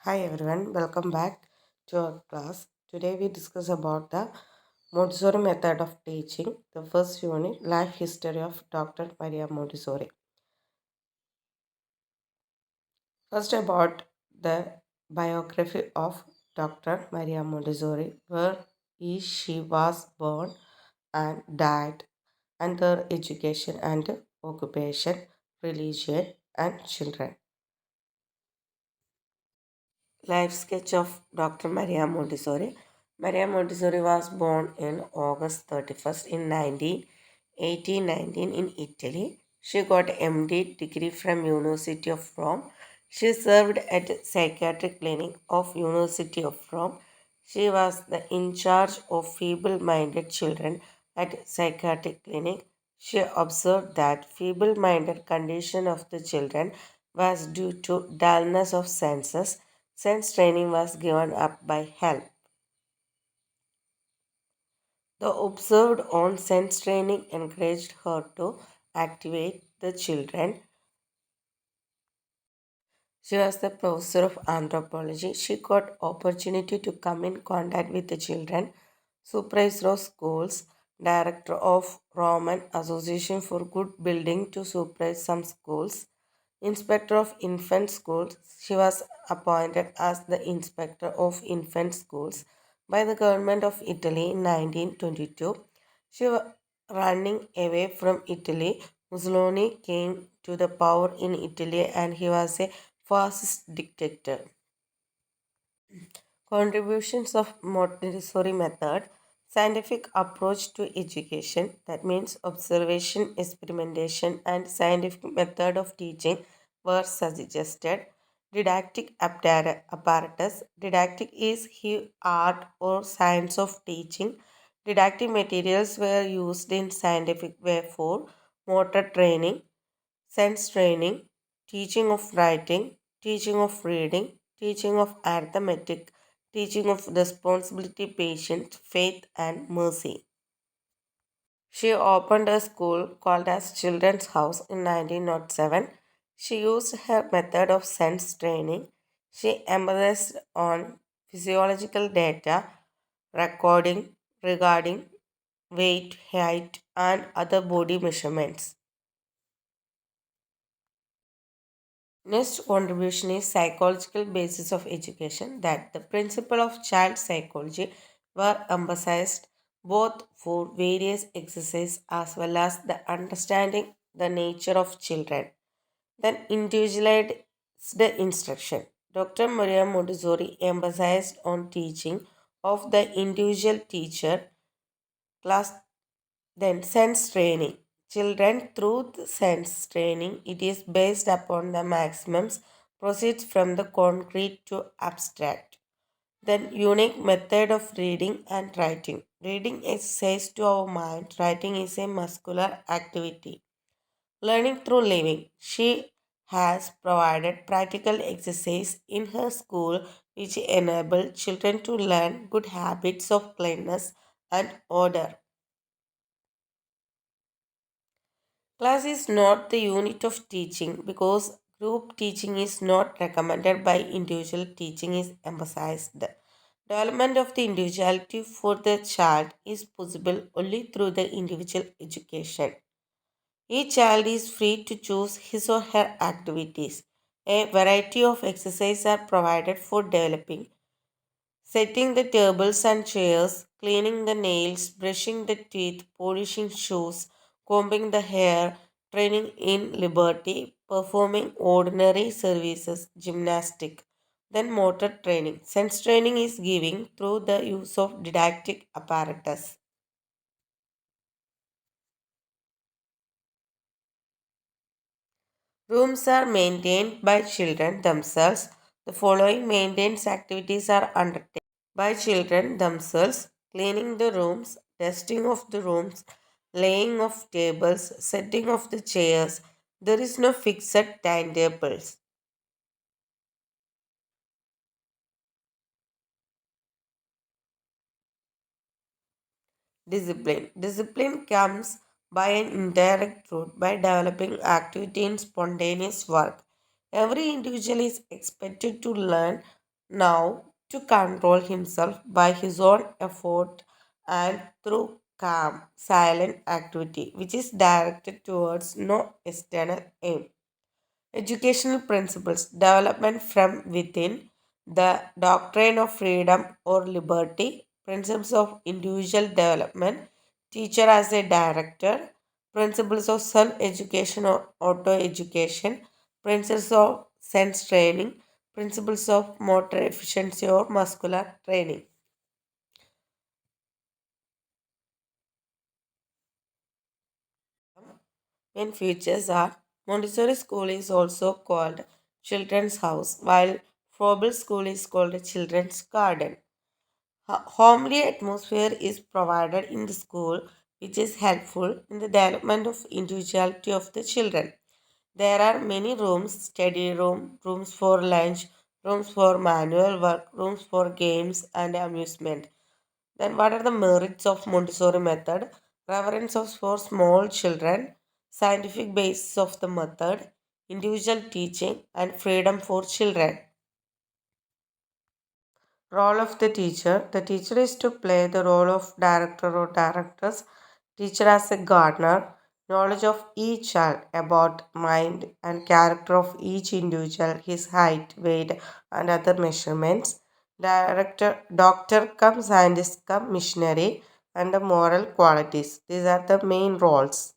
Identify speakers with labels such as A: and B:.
A: Hi everyone, welcome back to our class. Today we discuss about the Montessori method of teaching, the first unit, life history of Dr. Maria Montessori. First about the biography of Dr. Maria Montessori, where she was born and died, and her education and occupation, religion and children. Life sketch of Dr. Maria Montessori. Maria Montessori was born in August 31st in 1819 in Italy. She got MD degree from University of Rome. She served at psychiatric clinic of University of Rome. She was the in charge of feeble-minded children at psychiatric clinic. She observed that feeble-minded condition of the children was due to dullness of senses. Sense training was given up by help. The observed on sense training encouraged her to activate the children. She was the professor of anthropology. She got opportunity to come in contact with the children, supervisor of schools, director of Roman Association for Good Building to supervise some schools, inspector of infant schools. She was appointed as the inspector of infant schools by the government of Italy in 1922. She was running away from Italy. Mussolini came to the power in Italy and he was a fascist dictator. Contributions of Montessori method, scientific approach to education, that means observation, experimentation, and scientific method of teaching were suggested. Didactic apparatus, didactic is the art or science of teaching. Didactic materials were used in scientific way for motor training, sense training, teaching of writing, teaching of reading, teaching of arithmetic, teaching of responsibility, patience, faith, and mercy. She opened a school called as Children's House in 1907. She used her method of sense training. She emphasized on physiological data, recording regarding weight, height, and other body measurements. Next contribution is psychological basis of education, that the principle of child psychology were emphasized both for various exercises as well as the understanding the nature of children. Then individualized instruction. Dr. Maria Montessori emphasized on teaching of the individual teacher class, then sense training. Children through the sense training, it is based upon the maximums, proceeds from the concrete to abstract. Then unique method of reading and writing. Reading exercise to our mind, writing is a muscular activity. Learning through living. She has provided practical exercise in her school which enable children to learn good habits of cleanliness and order. Class is not the unit of teaching because group teaching is not recommended by individual teaching is emphasized. Development of the individuality for the child is possible only through the individual education. Each child is free to choose his or her activities. A variety of exercises are provided for developing setting the tables and chairs, cleaning the nails, brushing the teeth, polishing shoes, combing the hair, training in liberty, performing ordinary services, gymnastic. Then motor training. Sense training is given through the use of didactic apparatus. Rooms are maintained by children themselves. The following maintenance activities are undertaken by children themselves: cleaning the rooms, dusting of the rooms, laying of tables, setting of the chairs. There is no fixed timetables. Discipline. Discipline comes by an indirect route by developing activity in spontaneous work. Every individual is expected to learn Now, to control himself by his own effort and through calm, silent activity, which is directed towards no external aim. Educational principles development from within, the doctrine of freedom or liberty, principles of individual development, teacher as a director, principles of self education or auto education, principles of sense training, principles of motor efficiency or muscular training. In futures are Montessori school is also called children's house, while Froebel school is called a children's garden. Homely atmosphere is provided in the school, which is helpful in the development of individuality of the children. There are many rooms, study room, rooms for lunch, rooms for manual work, rooms for games and amusement. Then, what are the merits of Montessori method? Reverence for small children, scientific basis of the method, individual teaching, and freedom for children. Role of the teacher. The teacher is to play the role of director or directress. Teacher as a gardener. Knowledge of each child about mind and character of each individual, his height, weight, and other measurements. Director, doctor come scientist come missionary and the moral qualities. These are the main roles.